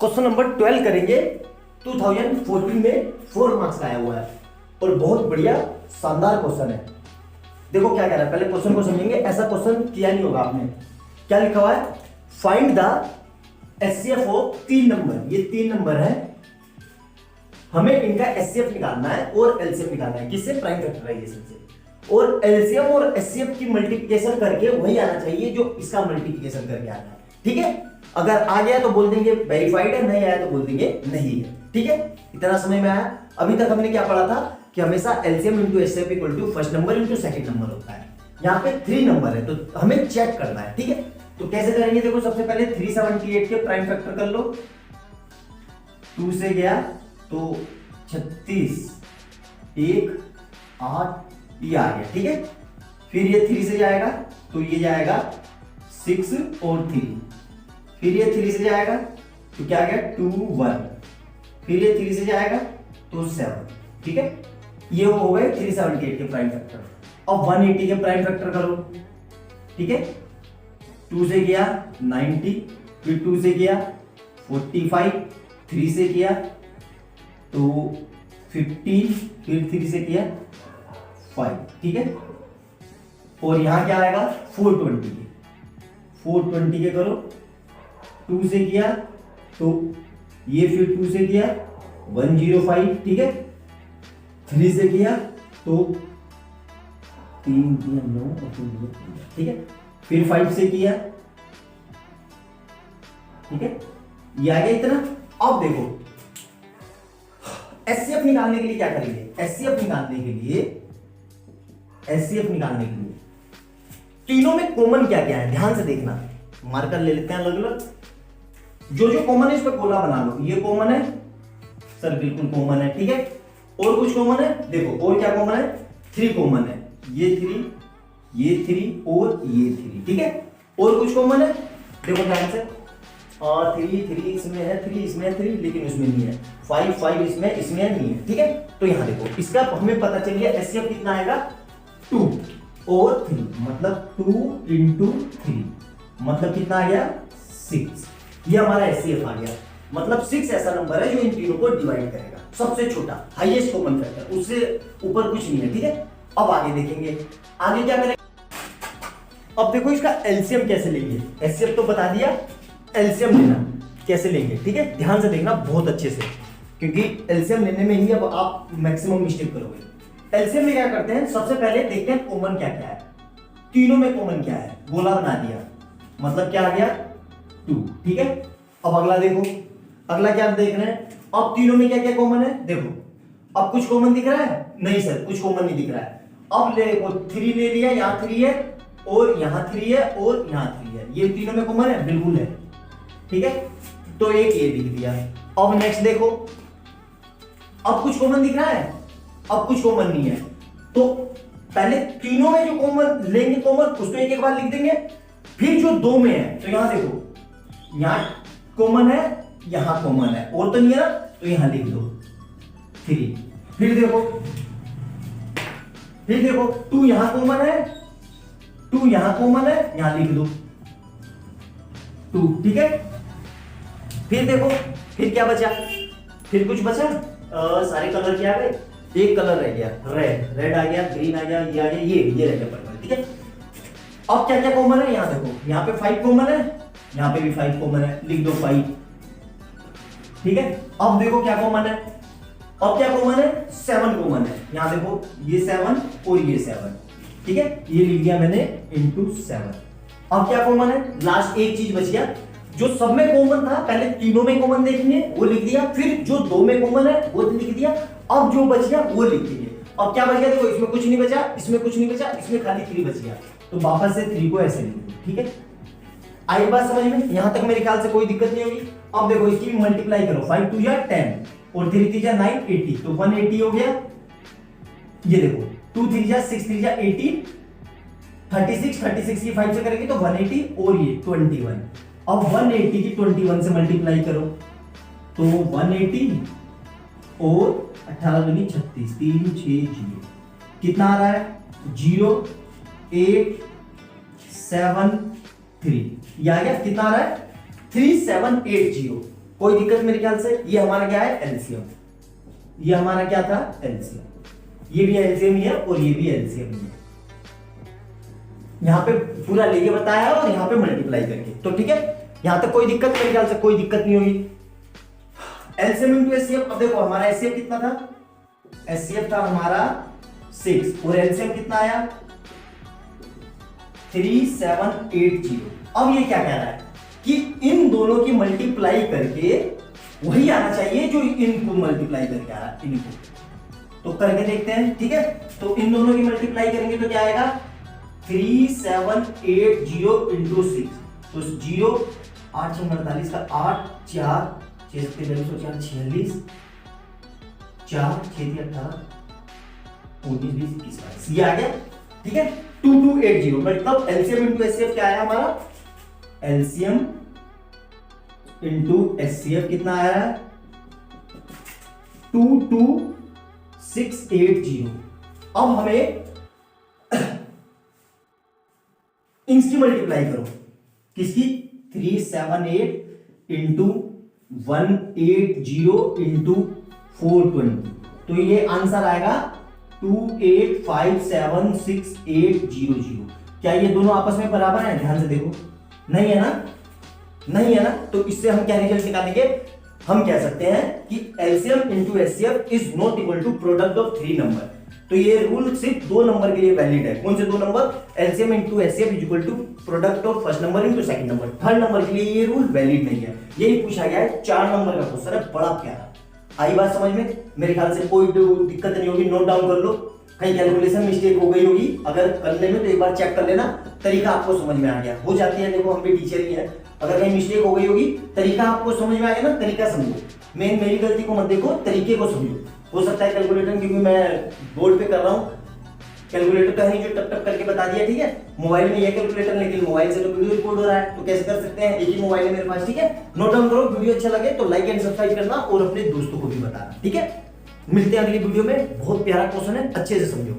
Question number 12 करेंगे। 2014 में 4 marks का आया हुआ है और बहुत बढ़िया शानदार क्वेश्चन है। देखो क्या कह रहा है, पहले क्वेश्चन को समझेंगे। ऐसा क्वेश्चन किया नहीं होगा आपने। क्या लिखा हुआ है, find the HCF of 3 number. ये 3 नंबर है, हमें इनका एचसीएफ निकालना है और एलसीएम निकालना है। किससे? प्राइम फैक्टराइजेशन से। और एलसीएम और एचसीएफ की मल्टीप्लिकेशन करके वही आना चाहिए जो इसका मल्टीप्लिकेशन करके आता है। ठीक है, अगर आ गया तो बोल देंगे वेरीफाइड है, नहीं आया तो बोल देंगे नहीं है। ठीक है, इतना समझ में आया। अभी तक हमने क्या पढ़ा था कि हमेशा LCM into HCF equal to first number into second number होता है। यहाँ पे 3 नंबर है तो हमें चेक करना है। ठीक है, तो कैसे करेंगे? देखो सबसे पहले 378 के प्राइम फैक्टर कर लो। 2 से गया तो 36, 1, 8 ये आ गया। ठीक है, फिर ये 3 से जाएगा तो ये जाएगा 6 और 3, फिर ये 3 से जाएगा तो क्या आ गया 2, 1, फिर ये 3 से जाएगा तो 7। ठीक है, ये हो गए 378 के प्राइम फैक्टर। अब 180 के प्राइम फैक्टर करो। ठीक है, 2 से गया 90, फिर 2 से गया 45, 3 से किया तो 50, फिर 3 से किया 5। ठीक है, और यहां क्या आएगा 420 के, 420 के करो। 2 से किया तो ये, फिर 2 से किया 105। ठीक है, 3 से किया तो 3 दिया 9 और 2 दिया। ठीक है, फिर 5 से किया। ठीक है, ये आ गया इतना। अब देखो एचसीएफ निकालने के लिए क्या करेंगे? एचसीएफ निकालने के लिए तीनों में कॉमन क्या क्या है ध्यान से देखना। मार्कर ले लेते हैं अलग अलग। जो जो कॉमन है इस पर गोला बना लो। ये कॉमन है सर, बिल्कुल कॉमन है। ठीक है, और कुछ कॉमन है? देखो और क्या कॉमन है? 3 कॉमन है। ये 3, ये 3 और ये 3। ठीक है, और कुछ कॉमन है? देखो ध्यान से। 3 इसमें है, 3 इसमें है, 3 लेकिन इसमें नहीं है। 5 इसमें नहीं है। ठीक है, तो यहां देखो इसका हमें पता चल गया एचसीएफ कितना आएगा 2 और 3, मतलब 2 इंटू 3 मतलब कितना आ गया 6। ये हमारा एचसीएफ आ गया। मतलब 6 ऐसा नंबर है जो इन तीनों को डिवाइड करेगा। सबसे छोटा हाईएस्ट कॉमन फैक्टर, उससे ऊपर कुछ नहीं है। ठीक है, अब आगे देखेंगे। आगे क्या करेंगे? अब देखो इसका एलसीएम कैसे लेंगे। एचसीएफ तो बता दिया, एलसीएम लेना कैसे लेंगे। ठीक है, ध्यान से देखना बहुत अच्छे से, क्योंकि एलसीएम लेने में ही अब आप मैक्सिमम मिस्टेक करोगे। एलसीएम में क्या करते हैं, सबसे पहले देखते हैं कॉमन क्या क्या है। तीनों में कॉमन क्या है, गोला बना दिया, मतलब क्या आ गया 2। ठीक है, अब अगला देखो। अगला क्या देख रहे हैं? अब तीनों में क्या क्या कॉमन है देखो। अब कुछ कॉमन दिख रहा है? नहीं सर, कुछ कॉमन नहीं दिख रहा है। अब देखो 3 ले लिया, यहां 3 है और यहां 3 है और यहां 3 है। ये तीनों में कॉमन है? बिल्कुल है। ठीक है, तो एक ये लिख दिया। अब नेक्स्ट देखो, अब कुछ कॉमन दिख रहा है? अब कुछ कॉमन नहीं है, तो पहले तीनों में जो कॉमन लेंगे कॉमन उसको एक एक बार लिख देंगे। फिर जो 2 में है तो यहां देखो, यहां कॉमन है, यहां कॉमन है और तो नहीं है ना, तो यहां लिख दो 3। फिर देखो 2 यहां कॉमन है, 2 यहां कॉमन है, यहां लिख दो 2। ठीक है, फिर देखो फिर क्या बचा? फिर कुछ बचा? सारे कलर क्या आ गए? एक कलर रह गया, रेड आ गया, ग्रीन आ गया, ये आ गया, ये रह गया पर्पल। ठीक है, अब क्या क्या कॉमन है? यहां देखो, यहां पे 5 कॉमन है, यहां पे भी 5 कॉमन है, लिख दो 5। ठीक है, अब देखो क्या कॉमन है? अब क्या कॉमन है? 7 कॉमन है। यहां देखो ये 7 और ये 7। ठीक है, ये लिख दिया मैंने इंटू 7। अब क्या कॉमन है? लास्ट एक चीज बच गया जो सब में कॉमन था। पहले तीनों में कॉमन देखेंगे, वो लिख दिया। फिर जो 2 में कॉमन है वो लिख दिया। अब जो बच गया वो लिख देंगे। अब क्या बच गया? देखो इसमें कुछ नहीं बचा, इसमें कुछ नहीं बचा, इसमें खाली 3 बच गया, तो वापस से 3 को ऐसे लिख दो। ठीक है, आई बात समझ में? यहां तक मेरे ख्याल से कोई दिक्कत नहीं होगी। अब देखो इसकी मल्टीप्लाई करो, 5 2 या 10 और 3 3 जा 9 80, तो 180 हो गया। ये देखो 2 3 जा 6 3 जा 18, 36 की 5 से करेंगे तो 180 और ये 21। अब 180 की 21 से मल्टीप्लाई करो तो 180 और 18 दूनी 36, 3 6 0 कितना आ रहा है? 0 8 7 3। ये आ गया, कितना आ रहा है? 3780। कोई दिक्कत मेरे ख्याल से? ये हमारा क्या है? एलसीएम। ये हमारा क्या था? एलसीएम। ये भी एलसीएम ही है और ये भी एलसीएम ही है। यहां पे पूरा लेके बताया है और यहां पे मल्टीप्लाई करके, तो ठीक है, यहां तक कोई दिक्कत? मेरे ख्याल से कोई दिक्कत नहीं होगी। एलसीएम इंटू एचसीएफ, अब देखो हमारा एचसीएफ कितना था? एचसीएफ था हमारा 6 और एलसीएम कितना आया? 3780। अब ये क्या कह रहा है कि इन दोनों की मल्टीप्लाई करके वही आना चाहिए जो इनको मल्टीप्लाई करके आ रहा है, इनको। तो करके देखते हैं, ठीक है। तो इन दोनों की मल्टीप्लाई करेंगे तो क्या आएगा? 3780 इंटू 6, तो 0 8 6 48 का 8 4 6 7 4 46 4 6 18 19 20 21 ये आ गया, ठीक है। 2280 मतलब एलसीएम इंटू एचसीएफ क्या आया हमारा? एलसीएम इंटू एचसीएफ कितना आया है? 22680। अब हमें इसकी मल्टीप्लाई करो, किसकी? 378 इंटू 180 इंटू 420, तो ये आंसर आएगा 28576800। क्या ये दोनों आपस में बराबर हैं? ध्यान से देखो, नहीं है ना? नहीं है ना? तो इससे हम क्या रिजल्ट निकालेंगे? हम कह सकते हैं कि LCM into HCF is not equal to product of 3 number. तो ये रूल सिर्फ 2 नंबर के लिए वैलिड है। कौन से 2 number? LCM into HCF is equal to product of first number into second number. Third number के लिए ये रूल वैलिड नहीं है। यही पूछा गया है, 4 नंबर का क्वेश्चन है, बड़ा प्यारा। आई बात समझ में? मेरे ख्याल से कोई दिक्कत नहीं होगी, नोट डाउन कर लो। कहीं कैलकुलेशन मिस्टेक हो गई होगी अगर करने में, तो एक बार चेक कर लेना, तरीका आपको समझ में आ गया। हो जाती है, देखो हम भी टीचर ही हैं, अगर कहीं मिस्टेक हो गई होगी, तरीका आपको समझ में आ गया ना, तरीका समझो। मेरी गलती को मत देखो, तरीके को समझो। हो सकता है कैलकुलेटर, क्योंकि मैं बोर्ड पे कर रहा हूँ, कैलकुलेटर का ही जो टप टप करके बता दिया, ठीक है। मोबाइल में ये कैलकुलेटर, लेकिन मोबाइल से तो वीडियो रिकॉर्ड हो रहा है, तो कैसे कर सकते हैं? एक ही मोबाइल है मेरे पास, ठीक है। नोट डाउन करो, वीडियो अच्छा लगे तो लाइक एंड सब्सक्राइब करना और अपने दोस्तों को भी बताना, ठीक है। मिलते हैं अगली वीडियो में। बहुत प्यारा क्वेश्चन है, अच्छे से समझो।